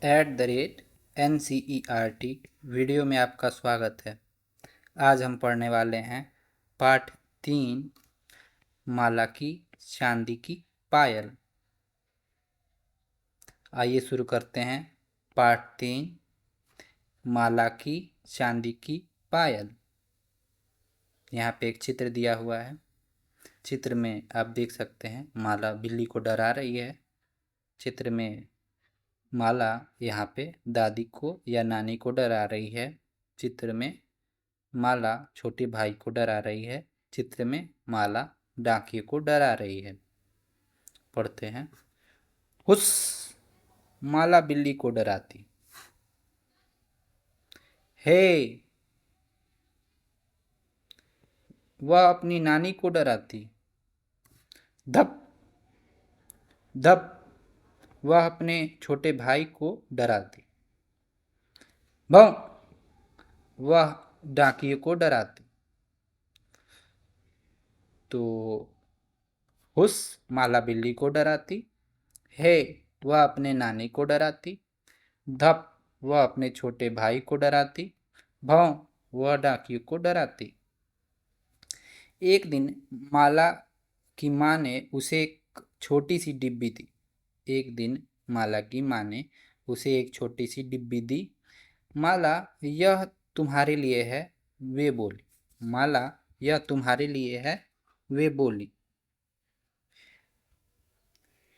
NCERT video में आपका स्वागत है। आज हम पढ़ने वाले हैं पाठ 3 माला की चांदी की पायल। आइए शुरू करते हैं। पाठ 3 माला की चांदी की पायल। यहाँ पे एक चित्र दिया हुआ है। चित्र में आप देख सकते हैं माला बिल्ली को डरा रही है। चित्र में माला यहाँ पे दादी को या नानी को डरा रही है। चित्र में माला छोटे भाई को डरा रही है। चित्र में माला डाकिये को डरा रही है। पढ़ते हैं। हुस माला बिल्ली को डराती। हे वह अपनी नानी को डराती। धप धप वह अपने छोटे भाई को डराती। भौं वह डाकिये को डराती। तो हुस माला बिल्ली को डराती। हे वह अपने नानी को डराती। धप वह अपने छोटे भाई को डराती। भौं वह डाकिये को डराती। एक दिन माला की माँ ने उसे एक छोटी सी डिब्बी दी। एक दिन माला की माँ ने उसे एक छोटी सी डिब्बी दी। माला यह तुम्हारे लिए है, वे बोली। माला यह तुम्हारे लिए है, वे बोली।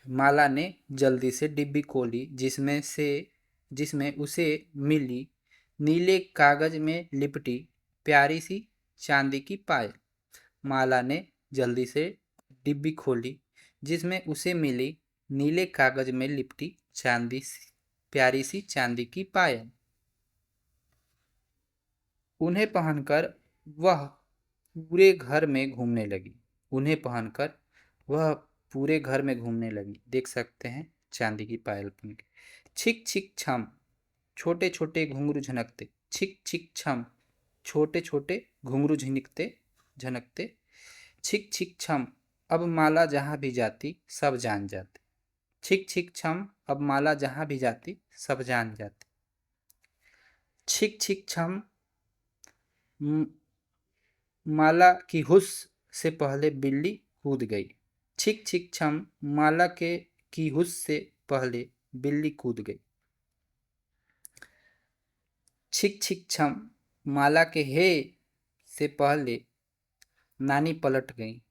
माला ने जल्दी से डिब्बी खोली जिसमें उसे मिली नीले कागज में लिपटी प्यारी सी चांदी की पायल। माला ने जल्दी से डिब्बी खोली जिसमें उसे मिली नीले कागज में लिपटी प्यारी सी चांदी की पायल। उन्हें पहनकर वह पूरे घर में घूमने लगी। उन्हें पहनकर वह पूरे घर में घूमने लगी। देख सकते हैं चांदी की पायल पहन के। छिक छिक छम छोटे छोटे घुंघरू झनकते। छिक छिक छम छोटे छोटे घुंघरू झनकते। छिक छिक छम अब माला जहाँ भी जाती सब जान जाते। छिक छिक छम अब माला जहाँ भी जाती सब जान जाती। छिक छिक छम माला की हुस से पहले बिल्ली कूद गई। छिक छिक छम माला की हुस से पहले बिल्ली कूद गई। छिक छिक छम माला के हे से पहले नानी पलट गई।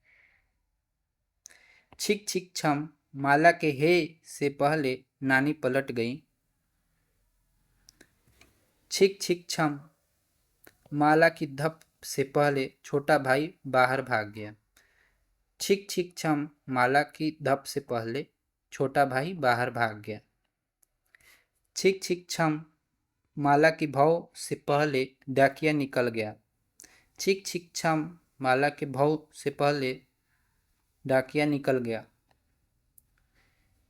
छिक छिक छम माला के हे से पहले नानी पलट गई। छिक छिक छम माला की धप से पहले छोटा भाई बाहर भाग गया। छिक छिक छम माला की धप से पहले छोटा भाई बाहर भाग गया। छिक छिक छम माला की भौ से पहले डाकिया निकल गया। छिक छिक छम माला के भौ से पहले डाकिया निकल गया।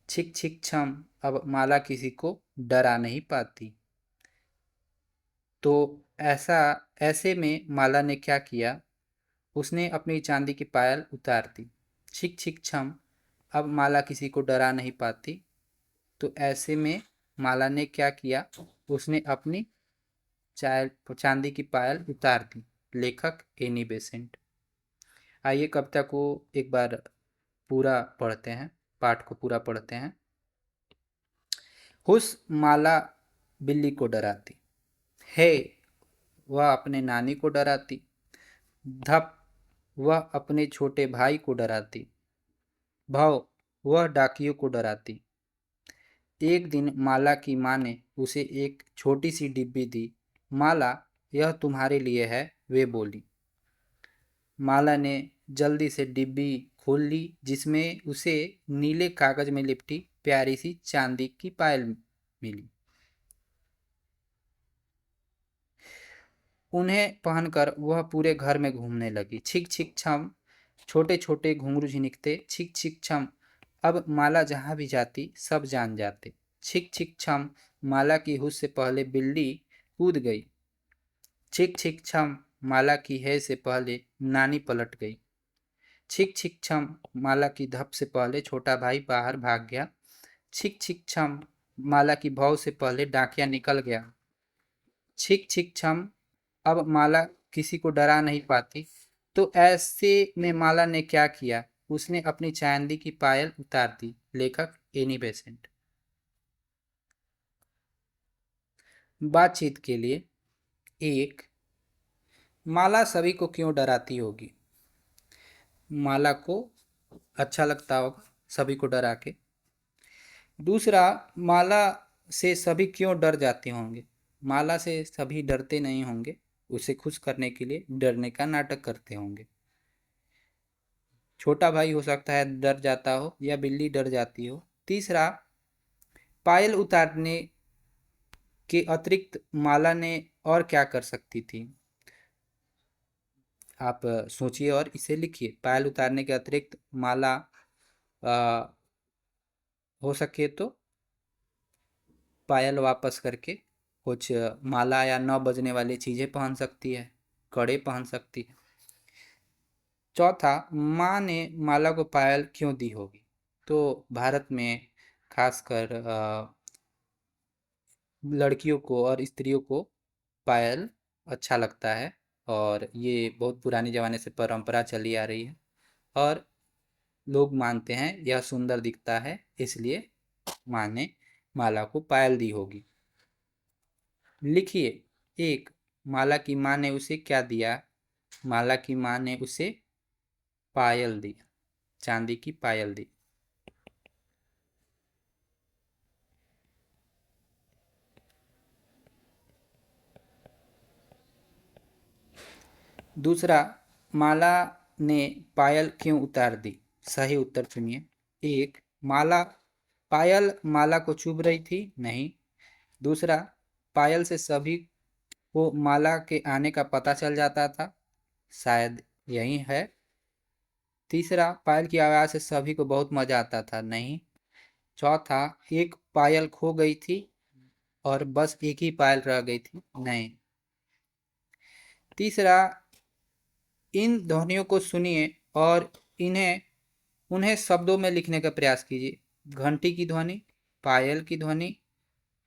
छिक छिक छम अब माला किसी को डरा नहीं पाती। तो ऐसे में माला ने क्या किया, उसने अपनी चांदी की पायल उतार दी। छिक छिक छम अब माला किसी को डरा नहीं पाती। तो ऐसे में माला ने क्या किया, उसने अपनी चांदी की पायल उतार दी। लेखक एनी बेसेंट। आइए कविता को एक बार पूरा पढ़ते हैं। पाठ को पूरा पढ़ते हैं। हुस माला बिल्ली को डराती। हे वह अपने नानी को डराती। धप वह अपने छोटे भाई को डराती। भव वह डाकियों को डराती। एक दिन माला की माँ ने उसे एक छोटी सी डिब्बी दी। माला यह तुम्हारे लिए है, वे बोली। माला ने जल्दी से डिब्बी खोल ली जिसमें उसे नीले कागज में लिपटी प्यारी सी चांदी की पायल मिली। उन्हें पहनकर वह पूरे घर में घूमने लगी। छिक छिक छम छोटे छोटे घुंघरू झिनकते। छिक छिक छम अब माला जहाँ भी जाती सब जान जाते। छिक छिक छम माला की हुस से पहले बिल्ली कूद गई। छिक छिक छम माला की है से पहले नानी पलट गई। छिक छिक छम माला की धप से पहले छोटा भाई बाहर भाग गया। छिक छिक छम माला की भौं से पहले डाकिया निकल गया। छिक छिक छम, अब माला किसी को डरा नहीं पाती। तो ऐसे में माला ने क्या किया, उसने अपनी चांदी की पायल उतार दी। लेखक एनी बेसेंट। बातचीत के लिए। एक, माला सभी को क्यों डराती होगी? माला को अच्छा लगता होगा सभी को डरा के। दूसरा, माला से सभी क्यों डर जाते होंगे? माला से सभी डरते नहीं होंगे, उसे खुश करने के लिए डरने का नाटक करते होंगे। छोटा भाई हो सकता है डर जाता हो, या बिल्ली डर जाती हो। तीसरा, पायल उतारने के अतिरिक्त माला ने और क्या कर सकती थी? आप सोचिए और इसे लिखिए। पायल उतारने के अतिरिक्त माला आ, हो सके तो पायल वापस करके कुछ माला या न बजने वाली चीजें पहन सकती है, कड़े पहन सकती है। चौथा, माँ ने माला को पायल क्यों दी होगी? तो भारत में खासकर लड़कियों को और स्त्रियों को पायल अच्छा लगता है, और ये बहुत पुराने ज़माने से परंपरा चली आ रही है, और लोग मानते हैं यह सुंदर दिखता है, इसलिए माँ ने माला को पायल दी होगी। लिखिए। एक, माला की माँ ने उसे क्या दिया? माला की माँ ने उसे पायल दी, चांदी की पायल दी। दूसरा, माला ने पायल क्यों उतार दी? सही उत्तर चुनिए। एक, माला पायल माला को चुभ रही थी, नहीं। दूसरा, पायल से सभी को माला के आने का पता चल जाता था, शायद यही है। तीसरा, पायल की आवाज़ से सभी को बहुत मजा आता था, नहीं। चौथा, एक पायल खो गई थी और बस एक ही पायल रह गई थी, नहीं। तीसरा, इन ध्वनियों को सुनिए और इन्हें उन्हें शब्दों में लिखने का प्रयास कीजिए। घंटी की ध्वनि, पायल की ध्वनि,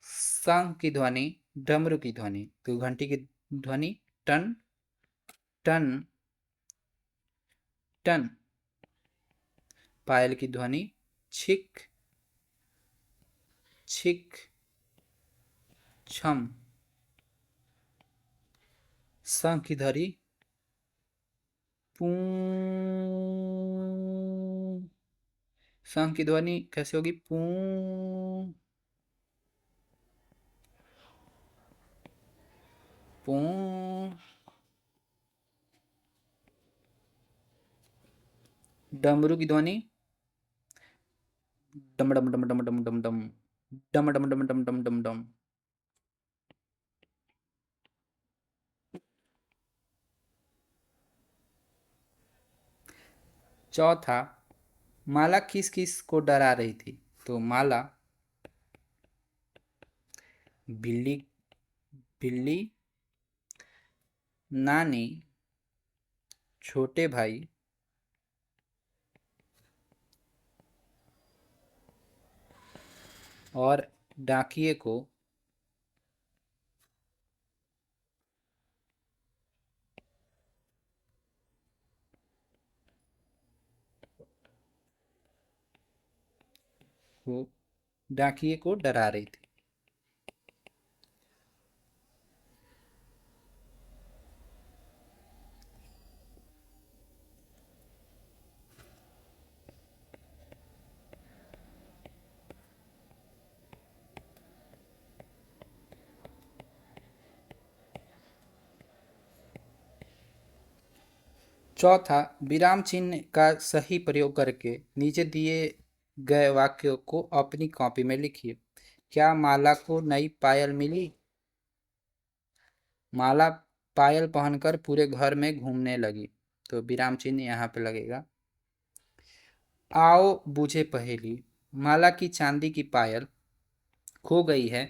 शंख की ध्वनि, डमरू की ध्वनि। तो घंटी की ध्वनि टन टन टन। पायल की ध्वनि छिक छिक छम। शंख की ध्वनि पू। शंख की ध्वनि कैसे होगी? पू पू। डमरू की ध्वनि डम डम डम डम डम डम डम डम डम डम डम डम डम डम। चौथा, माला किस किस को डरा रही थी? तो माला बिल्ली बिल्ली, नानी, छोटे भाई, और डाकिये को वो डाकिये को डरा रही थी। चौथा, विराम चिन्ह का सही प्रयोग करके नीचे दिए गए वाक्यों को अपनी कॉपी में लिखिए। क्या माला को नई पायल मिली? माला पायल पहनकर पूरे घर में घूमने लगी। तो विराम चिन्ह यहाँ पे लगेगा। आओ बूझे पहेली। माला की चांदी की पायल खो गई है।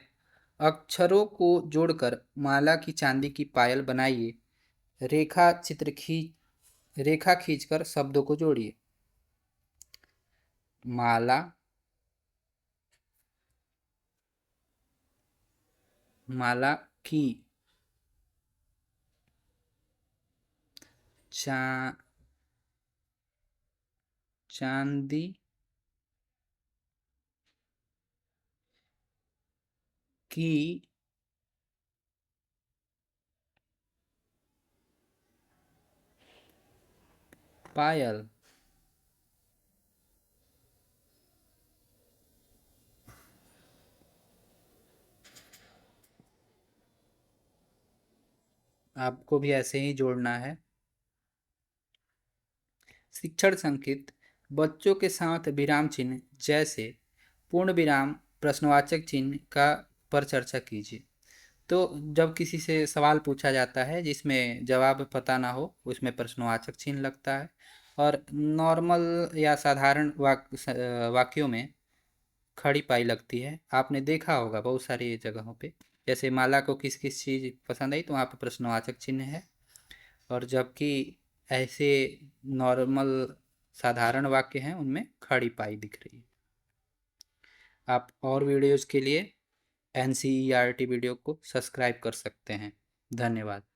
अक्षरों को जोड़कर माला की चांदी की पायल बनाइए। रेखा खींचकर शब्दों को जोड़िए। माला माला की, चा चांदी की पायल। आपको भी ऐसे ही जोड़ना है। शिक्षण संकेत बच्चों के साथ विराम चिन्ह जैसे पूर्ण विराम, प्रश्नवाचक चिन्ह का पर चर्चा कीजिए। तो जब किसी से सवाल पूछा जाता है जिसमें जवाब पता ना हो, उसमें प्रश्नवाचक चिन्ह लगता है। और नॉर्मल या साधारण वाक्यों में खड़ी पाई लगती है। आपने देखा होगा बहुत सारी जगहों पे, जैसे माला को किस किस चीज़ पसंद आई तो वहाँ पे प्रश्नवाचक चिन्ह है। और जबकि ऐसे नॉर्मल साधारण वाक्य हैं उनमें खड़ी पाई दिख रही है। आप और वीडियोज़ के लिए NCERT वीडियो को सब्सक्राइब कर सकते हैं। धन्यवाद।